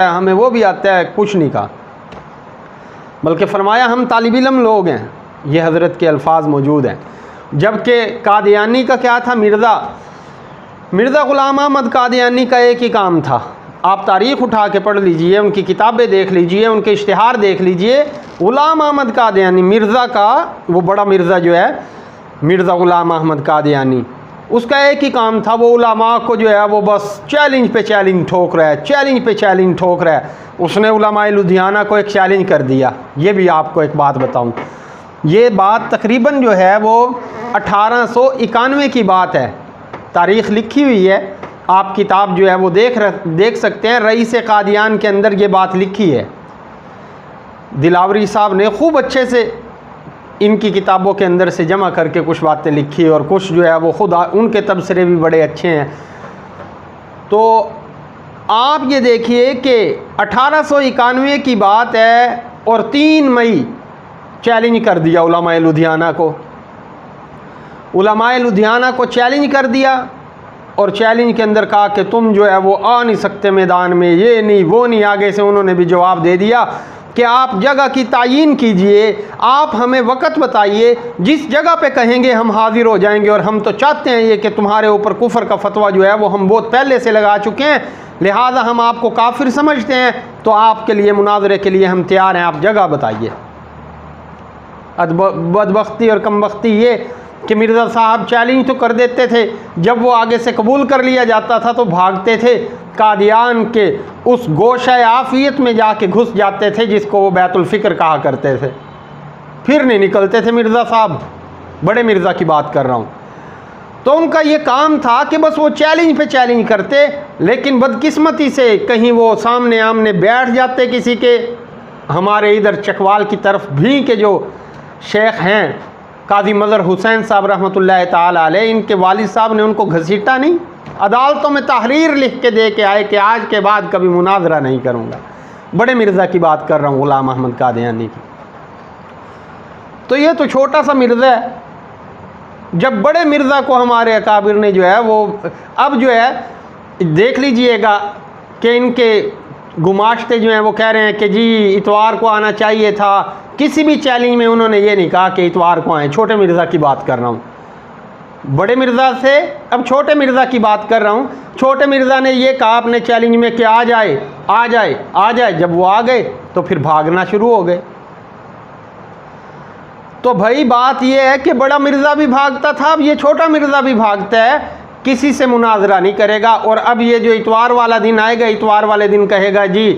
हमें वो भी आता है, कुछ नहीं कहा। बल्कि फरमाया हम तालिब इल्म लोग हैं, ये हज़रत के अल्फाज मौजूद हैं। जबकि कादियानी का क्या था, मिर्ज़ा ग़ुलाम अहमद कादियानी का एक ही काम था। आप तारीख़ उठा के पढ़ लीजिए, उनकी किताबें देख लीजिए, उनके इश्तिहार देख लीजिए। ग़ुलाम अहमद कादियानी, मिर्ज़ा का वो बड़ा मिर्ज़ा जो है मिर्ज़ा ग़ुलाम अहमद कादियानी, उसका एक ही काम था, वो उलमा को जो है वो बस चैलेंज पे चैलेंज ठोक रहा है, चैलेंज पे चैलेंज ठोक रहा है। उसने उलमाए लुधियाना को एक चैलेंज कर दिया। ये भी आपको एक बात बताऊं, ये बात तकरीबन जो है वो 1891 की बात है, तारीख़ लिखी हुई है। आप किताब जो है वो देख सकते हैं, रईस कादियान के अंदर ये बात लिखी है। दिलावरी साहब ने खूब अच्छे से इनकी किताबों के अंदर से जमा करके कुछ बातें लिखी, और कुछ जो है वो खुद उनके तबसरे भी बड़े अच्छे हैं। तो आप ये देखिए कि 1891 की बात है और 3 मई चैलेंज कर दिया उलमाए लुधियाना को। उलमाए लुधियाना को चैलेंज कर दिया और चैलेंज के अंदर कहा कि तुम जो है वो आ नहीं सकते मैदान में, ये नहीं वो नहीं। आगे से उन्होंने भी जवाब दे दिया कि आप जगह की तायीन कीजिए, आप हमें वक़्त बताइए, जिस जगह पे कहेंगे हम हाजिर हो जाएंगे। और हम तो चाहते हैं ये कि तुम्हारे ऊपर कुफर का फतवा जो है वो हम बहुत पहले से लगा चुके हैं, लिहाजा हम आपको काफिर समझते हैं, तो आपके लिए मुनाजरे के लिए हम तैयार हैं, आप जगह बताइए। बदबख्ती और कमबख्ती ये कि मिर्ज़ा साहब चैलेंज तो कर देते थे, जब वो आगे से कबूल कर लिया जाता था तो भागते थे, कादियान के उस गोशा आफियत में जाके घुस जाते थे जिसको वो बैतुल फ़िक्र कहा करते थे, फिर नहीं निकलते थे मिर्ज़ा साहब। बड़े मिर्ज़ा की बात कर रहा हूँ। तो उनका ये काम था कि बस वो चैलेंज पे चैलेंज करते, लेकिन बदकिस्मती से कहीं वो सामने आमने बैठ जाते किसी के। हमारे इधर चकवाल की तरफ भी के जो शेख हैं काजी मज़हर हुसैन साहब रहमतुल्लाह ताला अलैह, इनके वालिद साहब ने उनको घसीटा नहीं, अदालतों में तहरीर लिख के दे के आए कि आज के बाद कभी मुनाजरा नहीं करूँगा। बड़े मिर्ज़ा की बात कर रहा हूँ, ग़ुलाम अहमद कादियानी की। तो ये तो छोटा सा मिर्ज़ा है। जब बड़े मिर्ज़ा को हमारे अकाबिर ने जो है वो अब जो है देख लीजिएगा कि इनके गुमाश्ते जो हैं वो कह रहे हैं कि जी इतवार को आना चाहिए था। किसी भी चैलेंज में उन्होंने ये नहीं कहा कि इतवार को आए। छोटे मिर्ज़ा की बात कर रहा हूँ, बड़े मिर्ज़ा से अब छोटे मिर्ज़ा की बात कर रहा हूँ। छोटे मिर्ज़ा ने ये कहा अपने चैलेंज में कि आ जाए आ जाए आ जाए। जब वो आ गए तो फिर भागना शुरू हो गए। तो भाई बात ये है कि बड़ा मिर्ज़ा भी भागता था, अब ये छोटा मिर्ज़ा भी भागता है, किसी से मुनाजरा नहीं करेगा। और अब ये जो इतवार वाला दिन आएगा, इतवार वाले दिन कहेगा जी